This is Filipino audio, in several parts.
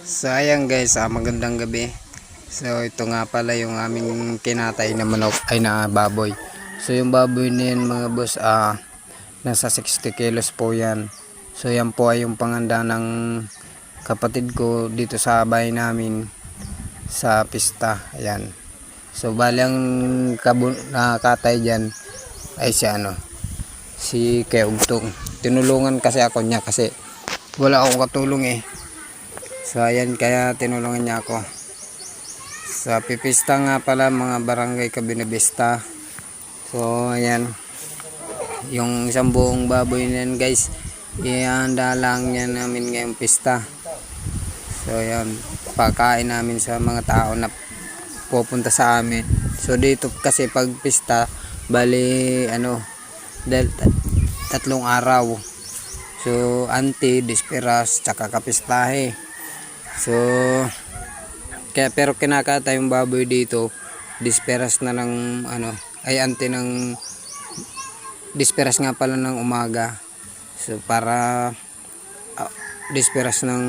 So ayan guys, magandang gabi. So ito nga pala yung aming kinatay na manok ay na baboy. So yung baboy na yan mga boss, nasa 60 kilos po yan. So yan po ay yung panganda ng kapatid ko dito sa bahay namin sa pista. Ayan. So bali ang katay dyan ay si Keugtong. Tinulungan kasi ako niya kasi wala akong katulong eh. So ayan, kaya tinulungan niya ako. Sa pipista nga pala mga barangay Kabinabista. So ayan, yung isang buong baboy na yan guys, ihanda lang niya namin ngayong pista. So ayan, pakain namin sa mga tao na pupunta sa amin. So dito kasi pag pista, bali tatlong araw. So anti, disperas, tsaka kapistahe. So pero kinakata yung baboy dito, disperas na ng anti ng disperas nga pala ng umaga. So para disperas ng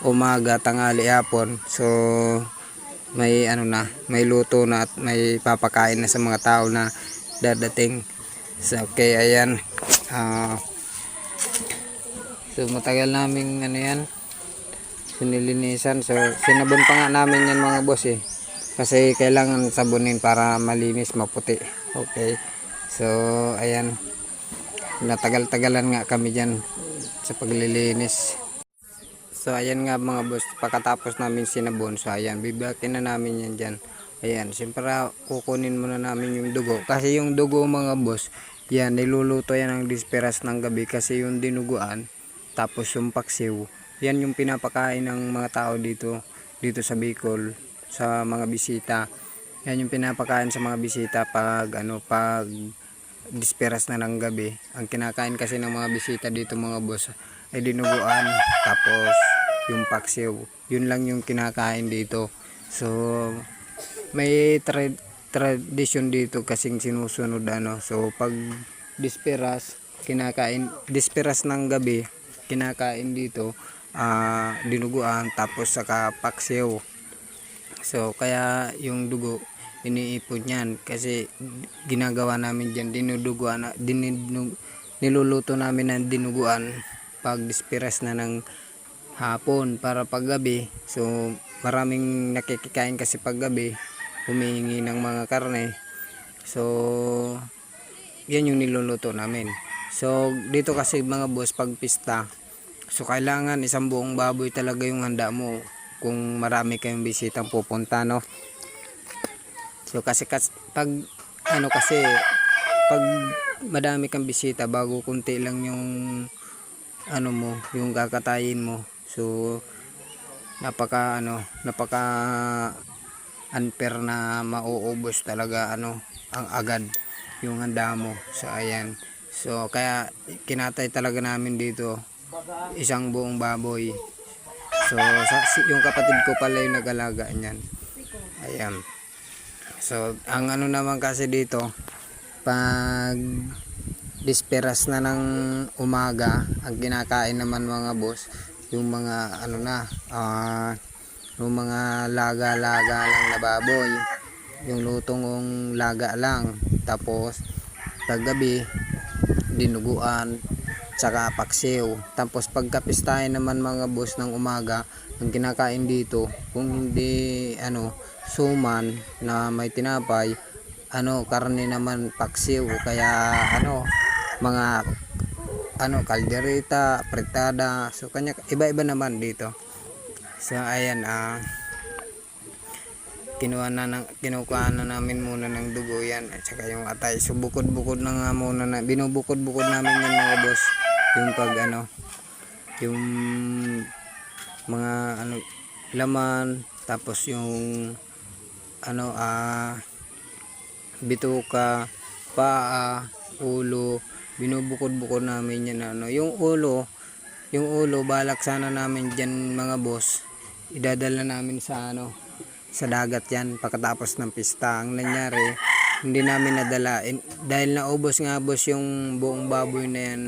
umaga, tanghali, hapon. So may may luto na at may papakain na sa mga tao na dadating. So okay, ayan. So matagal naming yan sinilinisan. So sinabon pa nga namin yan mga boss eh, kasi kailangan sabunin para malinis, maputi. Okay, so ayan, natagal-tagalan nga kami dyan sa paglilinis. So ayan nga mga boss, pagkatapos namin sinabon, so ayan, bibakin na namin yan dyan. Ayan, siyempre kukunin muna namin yung dugo, kasi yung dugo mga boss, yan niluluto yan ng disperas ng gabi, kasi yung dinuguan tapos yung paksiw, yan yung pinapakain ng mga tao dito sa Bicol sa mga bisita. Yan yung pinapakain sa mga bisita pag pag disperas na ng gabi. Ang kinakain kasi ng mga bisita dito mga boss ay dinuguan tapos yung paksiw. Yun lang yung kinakain dito. So may tradition dito kasing sinusunod so pag disperas disperas ng gabi, kinakain dito dinuguan tapos saka paksiw. So kaya yung dugo iniipon yan, kasi ginagawa namin dyan, niluluto namin ng dinuguan pag disperas na ng hapon para paggabi. So maraming nakikikain kasi paggabi, humihingi ng mga karne. So yan yung niluluto namin. So dito kasi mga boss, pag pista, so kailangan isang buong baboy talaga yung handa mo kung marami kayong bisitang pupunta, no? So kasi pag pag madami kang bisita, bago kunti lang yung yung kakatayin mo, so napaka unfair na mauubos talaga ang agad yung handa mo. So ayan, so kaya kinatay talaga namin dito isang buong baboy. So yung kapatid ko pala yung nag-alaga niyan. Ayan. So ang naman kasi dito, pag disperas na ng umaga, ang kinakain naman mga boss, yung mga yung mga laga-laga lang na baboy, yung lutong laga lang, tapos paggabi dinuguan tsaka paksiw. Tapos pagkapistahin naman mga boss ng umaga, ang kinakain dito, kung hindi suman na may tinapay, karne naman, paksiw, kaya mga kaldereta, fritada. So kanya iba-iba naman dito. So ayan, kinukuha na namin muna ng dugo yan at saka yung atay. So bukod-bukod na nga muna binubukod-bukod namin yan mga boss, yung pag yung mga laman, tapos yung bituka, paa, ulo, binubukod-bukod namin yan. Yung ulo balak sana namin dyan mga boss, idadala namin sa sa dagat yan pagkatapos ng pista. Ang nangyari, hindi namin nadala dahil naubos nga boss yung buong baboy na yan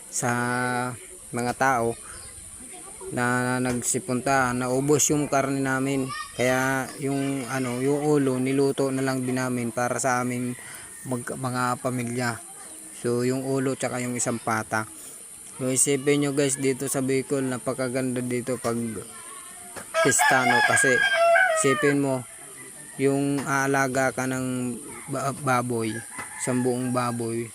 sa mga tao. na nagsipunta, naubos yung karne namin. Kaya yung yung ulo niluto na lang din namin para sa amin mga pamilya. So yung ulo tsaka yung isang pata. So isipin nyo guys, dito sa Bicol napakaganda dito pag pista, no? Kasi isipin mo yung aalaga ka ng baboy, isang buong baboy,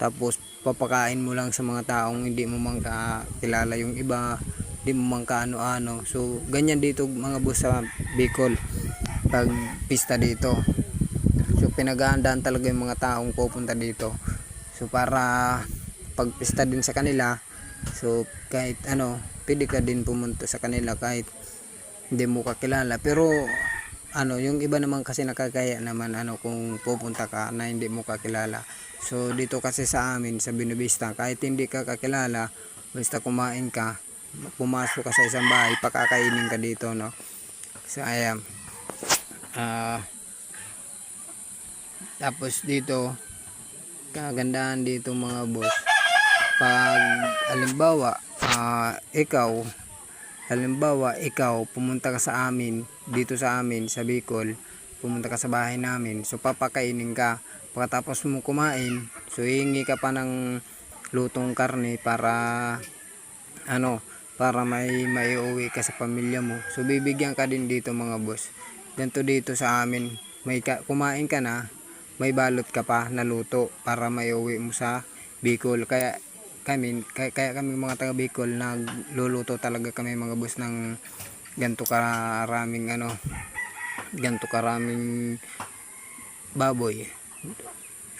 tapos papakain mo lang sa mga taong hindi mo man kakilala yung iba, hindi mo man kaano-ano. So ganyan dito mga boss sa Bicol pag pista dito. So pinaghahandaan talaga yung mga taong pupunta dito. So para pagpista din sa kanila, so kahit pwede ka din pumunta sa kanila kahit hindi mo kakilala. Pero yung iba naman kasi nakakaya naman kung pupunta ka na hindi mo kakilala. So dito kasi sa amin sa Binubista, kahit hindi ka kakilala, basta kumain ka, pumasok ka sa isang bahay, pakakainin ka dito, no? So ayan. Tapos dito kagandahan dito mga boss, pag halimbawa ikaw pumunta ka sa amin, dito sa amin sa Bicol, pumunta ka sa bahay namin, so papakainin ka. Pagkatapos mo kumain, so hihingi ka pa ng lutong karne para para may maiuwi ka sa pamilya mo. So bibigyan ka din dito mga boss. Ganito dito sa amin, kumain ka na, may balot ka pa na luto para maiuwi mo sa Bicol. Kaya kami mga taga Bicol nagluluto talaga kami mga boss ng ganito karaming baboy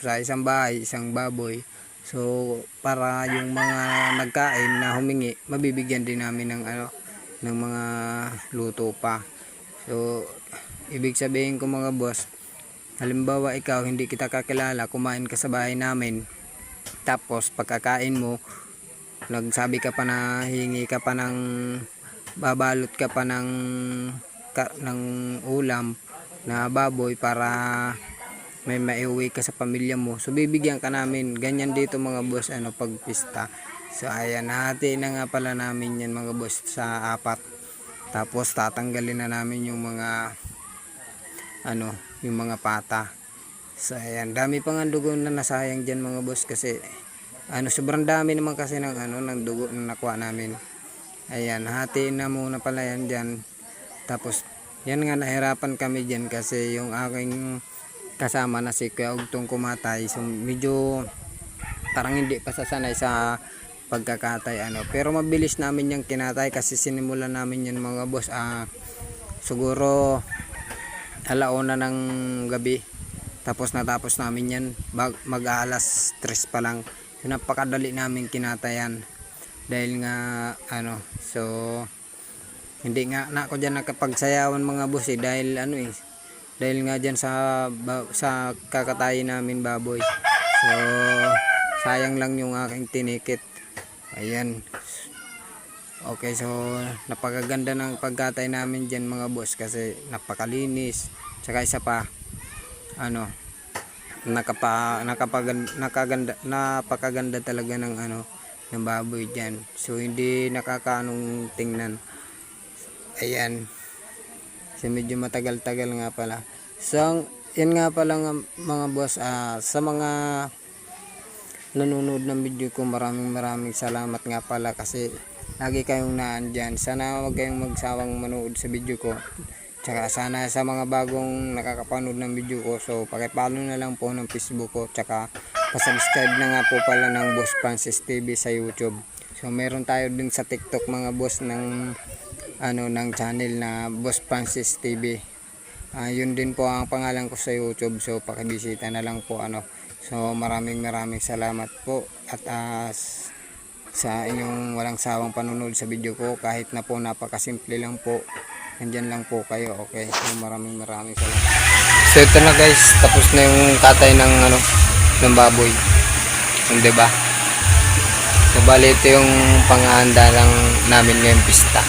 sa isang bahay, isang baboy. So para yung mga nagkain na humingi, mabibigyan din namin ng mga luto pa. So ibig sabihin ko mga boss, halimbawa ikaw hindi kita kakilala, kumain ka sa bahay namin, tapos pagkakain mo nagsabi ka pa na hingi ka pa ng babalot ka pa ng ulam na baboy para may maiuwi ka sa pamilya mo, so bibigyan ka namin. Ganyan dito mga boss pag pista. So ayan, hati na nga pala namin yan mga boss sa 4, tapos tatanggalin na namin yung mga yung mga pata. So ayan, dami pa nga dugo na nasayang dyan mga boss, kasi sobrang dami naman kasi ng dugo na nakuha namin. Ayan, hatiin na muna pala yan dyan. Tapos yan nga, nahirapan kami dyan kasi yung aking kasama na si Kuya Ugtong kumatay, so medyo parang hindi pa sasanay sa pagkakatay pero mabilis namin yung kinatay kasi sinimulan namin yan mga boss siguro alauna ng gabi, tapos natapos namin yan mag-alas 3 pa lang. So napakadali namin kinatayan dahil nga so hindi nga na ako dyan nakapagsayawan mga boss dahil dahil nga dyan sa kakatayin namin baboy. So sayang lang yung aking tinikit. Ayan. Okay, so napakaganda ng pagkatay namin dyan mga boss kasi napakalinis. Tsaka isa pa napakaganda talaga ng baboy dyan. So hindi nakakaanong tingnan. Ayan. So medyo matagal-tagal nga pala. So yan nga pala mga boss, sa mga nanonood ng video ko, maraming salamat nga pala kasi lagi kayong naandyan. Sana huwag kayong magsawang manood sa video ko. Tsaka sana sa mga bagong nakakapanood ng video ko, so pakipollow na lang po ng Facebook ko. Tsaka pasubscribe na nga po pala ng Boss Francis TV sa YouTube. So meron tayo din sa TikTok mga boss ng ng channel na Boss Francis TV. Yun din po ang pangalan ko sa YouTube, so pakibisita na lang po So maraming salamat po at sa inyong walang sawang panunod sa video ko, kahit na po napakasimple lang po, nandyan lang po kayo. Okay, so maraming salamat. So ito na guys, tapos na yung katay ng baboy, diba? So bali ito yung panghahanda lang namin ngayong pista.